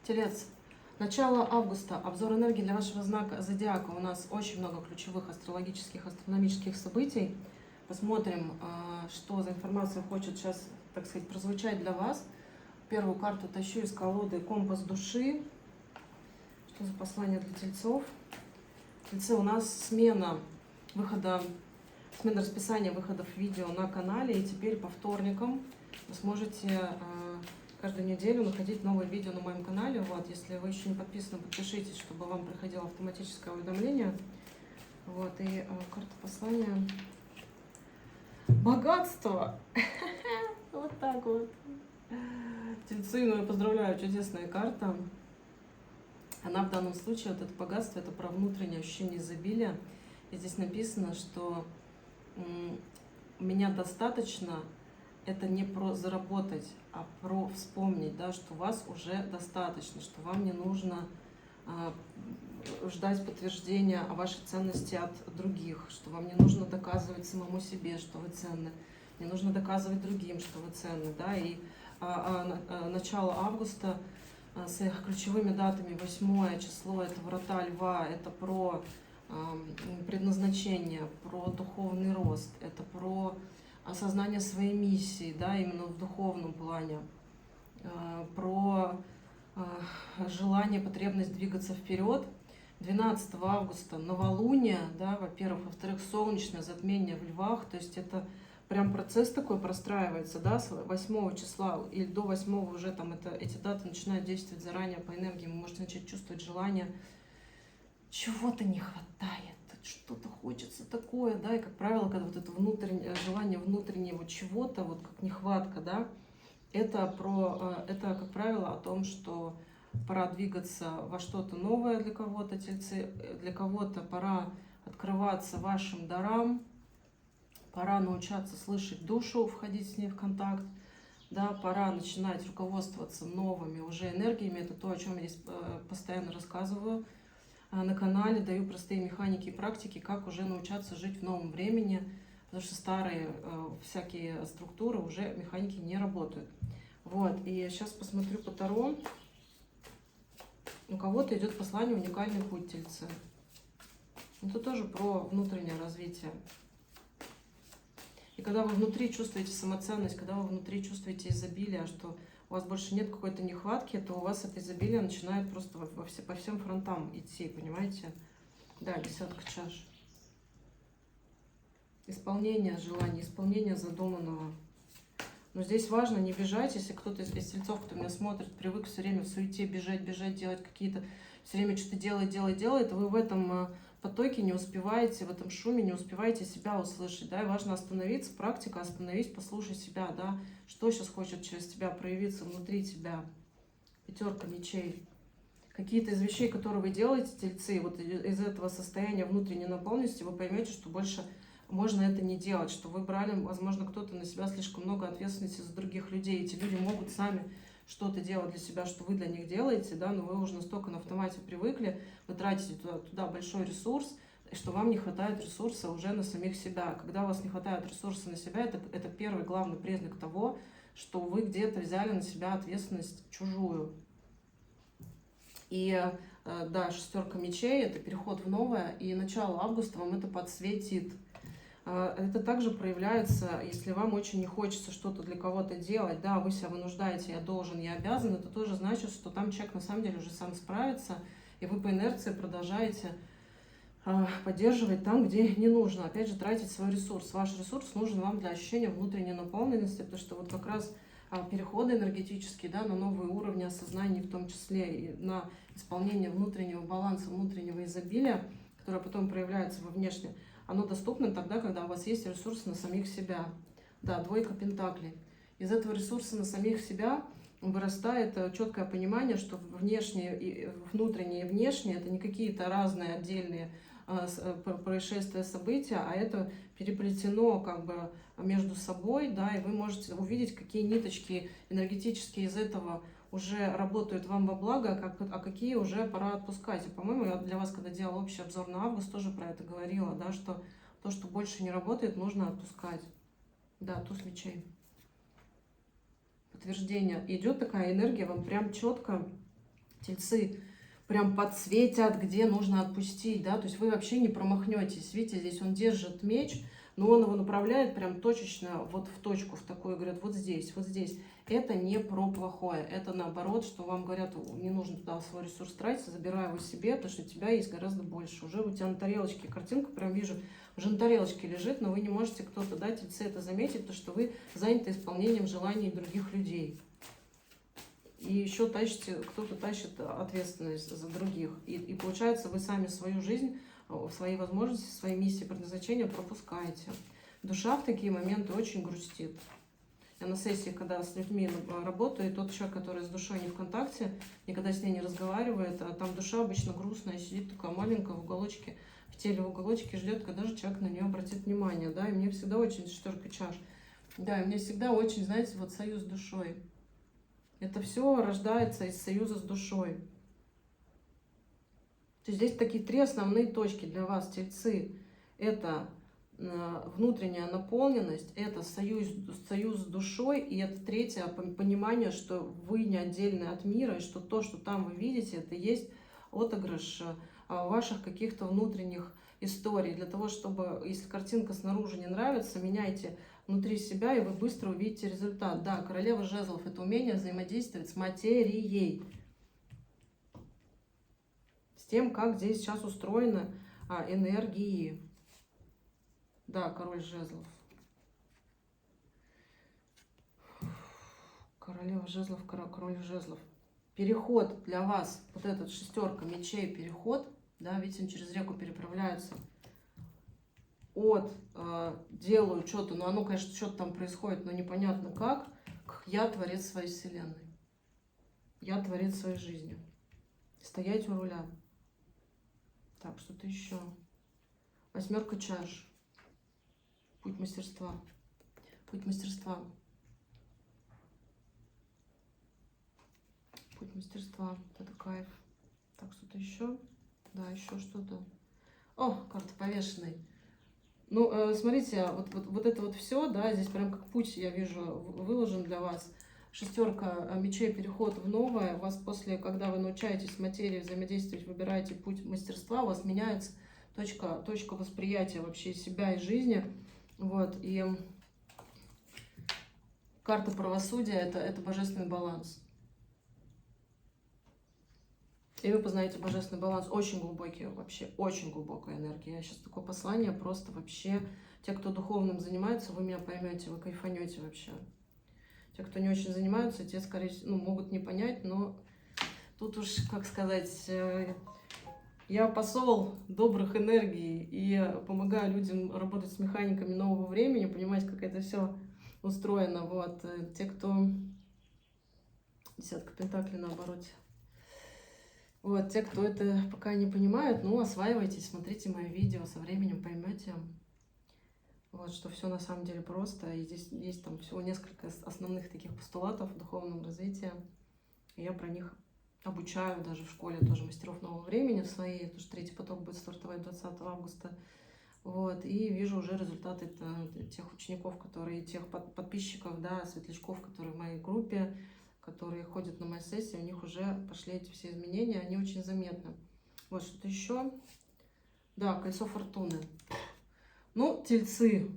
Телец. Начало августа. Обзор энергии для вашего знака зодиака. У нас очень много ключевых астрологических, астрономических событий. Посмотрим, что за информация хочет сейчас, так сказать, прозвучать для вас. Первую карту тащу из колоды «Компас души». Что за послание для тельцов? Тельцы, у нас смена расписания выходов видео на канале. И теперь по вторникам вы сможете каждую неделю находить новые видео на моем канале. Вот, если вы еще не подписаны, подпишитесь, чтобы вам приходило автоматическое уведомление. Вот, и карта послания. Богатство! Вот так вот. Тельцы, ну я поздравляю, чудесная карта. Она в данном случае, вот это богатство, это про внутреннее ощущение изобилия. И здесь написано, что меня достаточно. Это не про заработать, а про вспомнить, да, что вас уже достаточно, что вам не нужно ждать подтверждения о вашей ценности от других, что вам не нужно доказывать самому себе, что вы ценны, не нужно доказывать другим, что вы ценны. Да, и начало августа с их ключевыми датами, 8 число, это врата льва, это про предназначение, про духовный рост, это про осознание своей миссии, да, именно в духовном плане, про желание, потребность двигаться вперед. 12 августа новолуние, да, во-первых, во-вторых, солнечное затмение в львах, то есть это прям процесс такой простраивается, да, с 8 числа или до 8 уже там эти даты начинают действовать заранее по энергии, вы можете начать чувствовать желание, чего-то не хватает, что-то хочется такое, да, и, как правило, когда вот это внутреннее желание внутреннего чего-то, вот как нехватка, да, это, как правило, о том, что пора двигаться во что-то новое для кого-то, тельцы, для кого-то пора открываться вашим дарам, пора научаться слышать душу, входить с ней в контакт, да, пора начинать руководствоваться новыми уже энергиями, это то, о чем я здесь постоянно рассказываю на канале, даю простые механики и практики, как уже научаться жить в новом времени, потому что старые всякие структуры, уже механики не работают. Вот, и сейчас посмотрю по Таро. У кого-то идет послание «Уникальный путь, тельцы». Это тоже про внутреннее развитие. И когда вы внутри чувствуете самоценность, когда вы внутри чувствуете изобилие, что у вас больше нет какой-то нехватки, то у вас это изобилие начинает просто по всем фронтам идти, понимаете? Да, 10 чаш. Исполнение желаний, исполнение задуманного. Но здесь важно не бежать, если кто-то из тельцов, кто меня смотрит, привык все время в суете бежать, делать какие-то, все время что-то делать, вы в этом потоке не успеваете, в этом шуме не успеваете себя услышать, да, и важно остановиться, практика, остановись, послушай себя, да, что сейчас хочет через тебя проявиться внутри тебя. 5 мечей. Какие-то из вещей, которые вы делаете, тельцы, вот из этого состояния внутренней наполненности вы поймете, что больше можно это не делать, что вы брали, возможно, кто-то на себя слишком много ответственности за других людей, эти люди могут сами что-то делать для себя, что вы для них делаете, да, но вы уже настолько на автомате привыкли, вы тратите туда большой ресурс, что вам не хватает ресурса уже на самих себя. Когда у вас не хватает ресурса на себя, это первый главный признак того, что вы где-то взяли на себя ответственность чужую. И да, 6 мечей, это переход в новое, и начало августа вам это подсветит. Это также проявляется, если вам очень не хочется что-то для кого-то делать, да, вы себя вынуждаете, я должен, я обязан, это тоже значит, что там человек на самом деле уже сам справится, и вы по инерции продолжаете поддерживать там, где не нужно. Опять же, тратить свой ресурс. Ваш ресурс нужен вам для ощущения внутренней наполненности, потому что вот как раз переходы энергетические, да, на новые уровни осознания, в том числе и на исполнение внутреннего баланса, внутреннего изобилия, которое потом проявляется во внешнем, оно доступно тогда, когда у вас есть ресурсы на самих себя. Да, 2 пентаклей. Из этого ресурса на самих себя вырастает четкое понимание, что внешнее и внутреннее и внешнее это не какие-то разные отдельные происшествия, события, а это переплетено как бы между собой, да, и вы можете увидеть, какие ниточки энергетические из этого уже работают вам во благо, а какие уже пора отпускать. И, по-моему, я для вас, когда делала общий обзор на август, тоже про это говорила, да, что то, что больше не работает, нужно отпускать. Да, туз мечей. Подтверждение. Идет такая энергия, вам прям четко Тельцы прям подсветят, где нужно отпустить, да, то есть вы вообще не промахнетесь. Видите, здесь он держит меч, но он его направляет прям точечно вот в точку, в такую, говорят, вот здесь, вот здесь. Это не про плохое, это наоборот, что вам говорят, не нужно туда свой ресурс тратить, забирай его себе, потому что у тебя есть гораздо больше. Уже у тебя на тарелочке картинка, прям вижу, уже на тарелочке лежит, но вы не можете кто-то, да, тельцы это заметить, потому что вы заняты исполнением желаний других людей. И еще тащите, кто-то тащит ответственность за других. И получается, вы сами свою жизнь, свои возможности, свои миссии, предназначения пропускаете. Душа в такие моменты очень грустит. Я на сессии, когда с людьми работаю, и тот человек, который с душой не в контакте, никогда с ней не разговаривает, а там душа обычно грустная, сидит такая маленькая в уголочке, в теле в уголочке, ждет, когда же человек на нее обратит внимание. Да? И мне всегда очень, 4 чаш, да, и мне всегда очень, знаете, вот союз с душой. Это все рождается из союза с душой. То есть здесь такие 3 основные точки для вас, тельцы. Это внутренняя наполненность, это союз с душой, и это 3 понимание, что вы не отдельны от мира, и что то, что там вы видите, это есть отыгрыш ваших каких-то внутренних историй. Для того, чтобы, если картинка снаружи не нравится, меняйте внутри себя, и вы быстро увидите результат. Да, королева жезлов — это умение взаимодействовать с материей, с тем, как здесь сейчас устроены энергии. Да, король жезлов. Королева жезлов, король жезлов. Переход для вас, вот этот 6 мечей, переход, да, видите, он через реку переправляется. От делаю что-то, но оно, конечно, что-то там происходит, но непонятно как, к я творец своей вселенной. Я творец своей жизни. Стоять у руля. Так, что-то еще. 8 чаш. Путь мастерства. Путь мастерства. Путь мастерства. Это кайф. Так, что-то еще. Да, еще что-то. О, карта повешенной. Ну, смотрите, вот это вот все, да, здесь прям как путь, я вижу, выложен для вас. 6 мечей, переход в новое. У вас после, когда вы научаетесь с материей взаимодействовать, выбираете путь мастерства, у вас меняется точка восприятия вообще себя и жизни. Вот, и карта правосудия — это божественный баланс. И вы познаете божественный баланс. Очень глубокий, вообще, очень глубокая энергия. Сейчас такое послание просто вообще... Те, кто духовным занимается, вы меня поймете, вы кайфанете вообще. Те, кто не очень занимаются, те, скорее всего, могут не понять, но тут уж, как сказать, я посол добрых энергий и помогаю людям работать с механиками нового времени, понимать, как это все устроено. Вот. Те, кто... 10 пентаклей на обороте. Вот, те, кто это пока не понимают, ну, осваивайтесь, смотрите мои видео, со временем поймете, вот, что все на самом деле просто. И здесь есть там всего несколько основных таких постулатов в духовном развитии. И я про них обучаю даже в школе тоже мастеров нового времени в своей, потому что 3-й поток будет стартовать 20 августа. Вот, и вижу уже результаты тех учеников, которые, тех подписчиков, да, светлячков, которые в моей группе, которые ходят на мои сессии, у них уже пошли эти все изменения, они очень заметны. Вот что-то еще. Да, колесо фортуны. Ну, тельцы,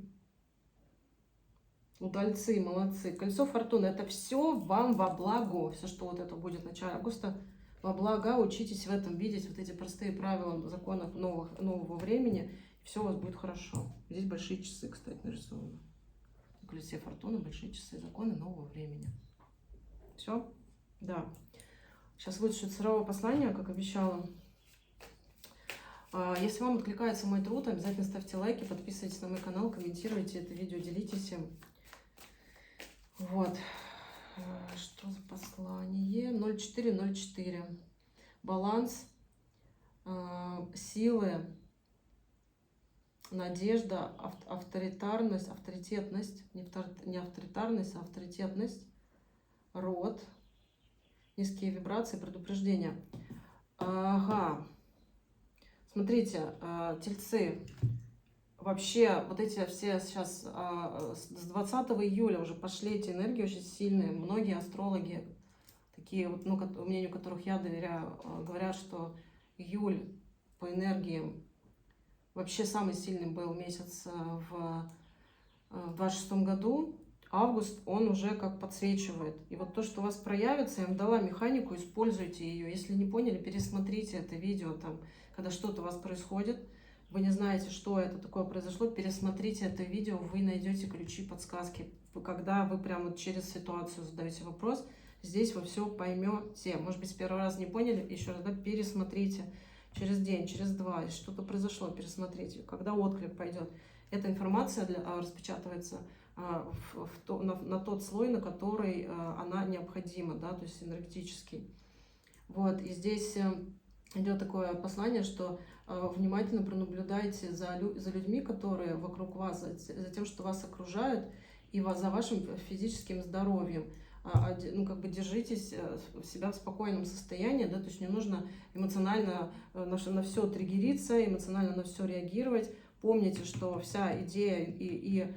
удальцы, молодцы. Колесо фортуны — это все вам во благо. Все, что вот это будет в начале августа, во благо. Учитесь в этом видеть вот эти простые правила законов нового времени. Все у вас будет хорошо. Здесь большие часы, кстати, нарисованы. В колесе фортуны большие часы, законы нового времени. Все? Да. Сейчас вытащу цифровое послание, как обещала. Если вам откликается мой труд, обязательно ставьте лайки, подписывайтесь на мой канал, комментируйте это видео, делитесь им. Вот. Что за послание? 0404. Баланс, силы, надежда, авторитарность, авторитетность, не авторитарность, а авторитетность, род, низкие вибрации, предупреждения. Ага. Смотрите, тельцы, вообще вот эти все сейчас с 20 июля уже пошли эти энергии очень сильные. Многие астрологи, такие, вот, ну, мнению которых я доверяю, говорят, что июль по энергиям вообще самый сильный был месяц в 26 году. Август, он уже как подсвечивает. И вот то, что у вас проявится, я вам дала механику, используйте ее. Если не поняли, пересмотрите это видео, там, когда что-то у вас происходит, вы не знаете, что это такое произошло, пересмотрите это видео, вы найдете ключи, подсказки. Когда вы прямо вот через ситуацию задаете вопрос, здесь вы все поймете. Может быть, с первого раза не поняли, еще раз, да, пересмотрите. Через день, через два, если что-то произошло, пересмотрите. Когда отклик пойдет, эта информация распечатывается на тот слой, на который она необходима, да, то есть энергетический. Вот, и здесь идет такое послание, что внимательно пронаблюдайте за людьми, которые вокруг вас, за тем, что вас окружают, и за вашим физическим здоровьем. Ну, как бы держитесь себя в спокойном состоянии, да, то есть не нужно эмоционально на все триггериться, эмоционально на все реагировать. Помните, что вся идея и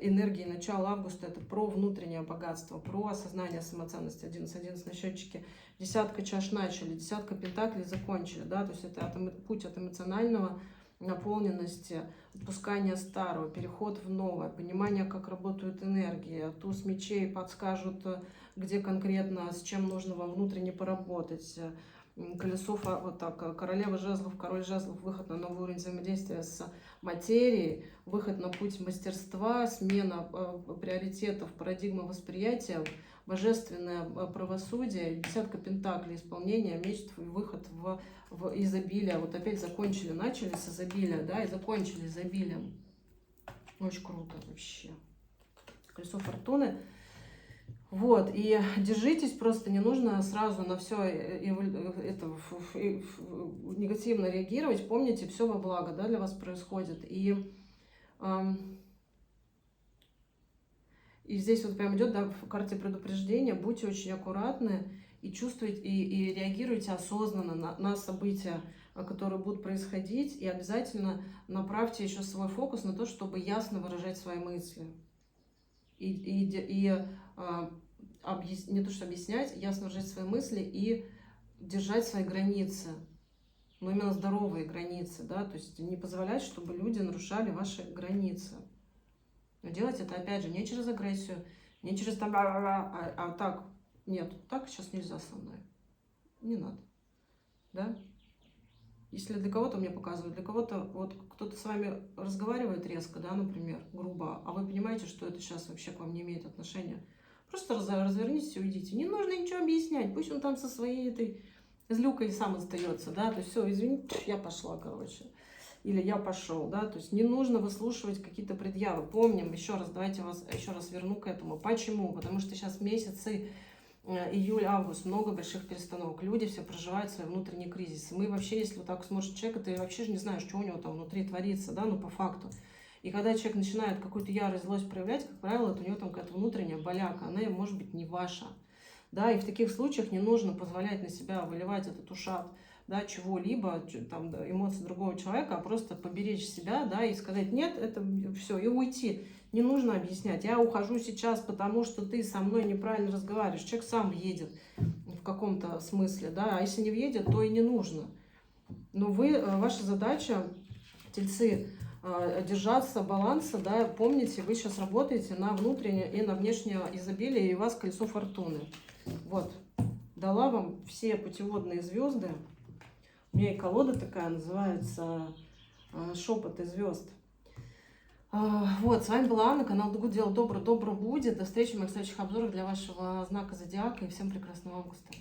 энергии начала августа — это про внутреннее богатство, про осознание самоценности. 11 на счетчике. Десятка чаш начали, десятка пентаклей закончили, да, то есть это путь от эмоционального наполненности, отпускания старого, переход в новое, понимание, как работают энергии. Туз мечей подскажут, где конкретно, с чем нужно вам внутренне поработать. Колесо, вот так, королева жезлов, король жезлов, выход на новый уровень взаимодействия с материей, выход на путь мастерства, смена приоритетов, парадигма восприятия, божественное правосудие, десятка пентаклей, исполнение мечт и выход в изобилие. Вот опять закончили, начали с изобилия, да, и закончили изобилием. Очень круто вообще. Колесо фортуны. Вот, и держитесь, просто не нужно сразу на все это негативно реагировать. Помните, все во благо, да, для вас происходит. И здесь вот прям идет, да, в карте предупреждения: будьте очень аккуратны и чувствуйте, и реагируйте осознанно на события, которые будут происходить, и обязательно направьте еще свой фокус на то, чтобы ясно выражать свои мысли. Не то, что объяснять, ясно выражать свои мысли и держать свои границы, но именно здоровые границы, да, то есть не позволять, чтобы люди нарушали ваши границы. Но делать это, опять же, не через агрессию, не через там, а так, нет, так сейчас нельзя со мной, не надо, да. Если для кого-то мне показывают, для кого-то, вот кто-то с вами разговаривает резко, да, например, грубо, а вы понимаете, что это сейчас вообще к вам не имеет отношения, просто развернитесь и уйдите. Не нужно ничего объяснять, пусть он там со своей этой злюкой сам остается, да, то есть все, извините, я пошла, короче, или я пошел, да, то есть не нужно выслушивать какие-то предъявы. Помним, еще раз, давайте вас еще раз верну к этому. Почему? Потому что сейчас месяцы, июль-август, много больших перестановок. Люди все проживают свой внутренний кризис. Мы вообще, если вот так смотришь человека, ты вообще же не знаешь, что у него там внутри творится, да, ну по факту. И когда человек начинает какую-то ярость, злость проявлять, как правило, это у него там какая-то внутренняя боляка, она может быть не ваша. Да, и в таких случаях не нужно позволять на себя выливать этот ушат, да, чего-либо, там, да, эмоций другого человека, а просто поберечь себя, да, и сказать: нет, это все, и уйти. Не нужно объяснять: я ухожу сейчас, потому что ты со мной неправильно разговариваешь. Человек сам едет в каком-то смысле, да, а если не въедет, то и не нужно. Но ваша задача, тельцы, держаться баланса, да, помните, вы сейчас работаете на внутреннее и на внешнее изобилие, и у вас колесо фортуны. Вот, дала вам все путеводные звезды. У меня и колода такая называется «Шепоты звезд». Вот, с вами была Анна, канал Дугу, дело добро будет. До встречи в моих следующих обзорах для вашего знака зодиака, и всем прекрасного августа.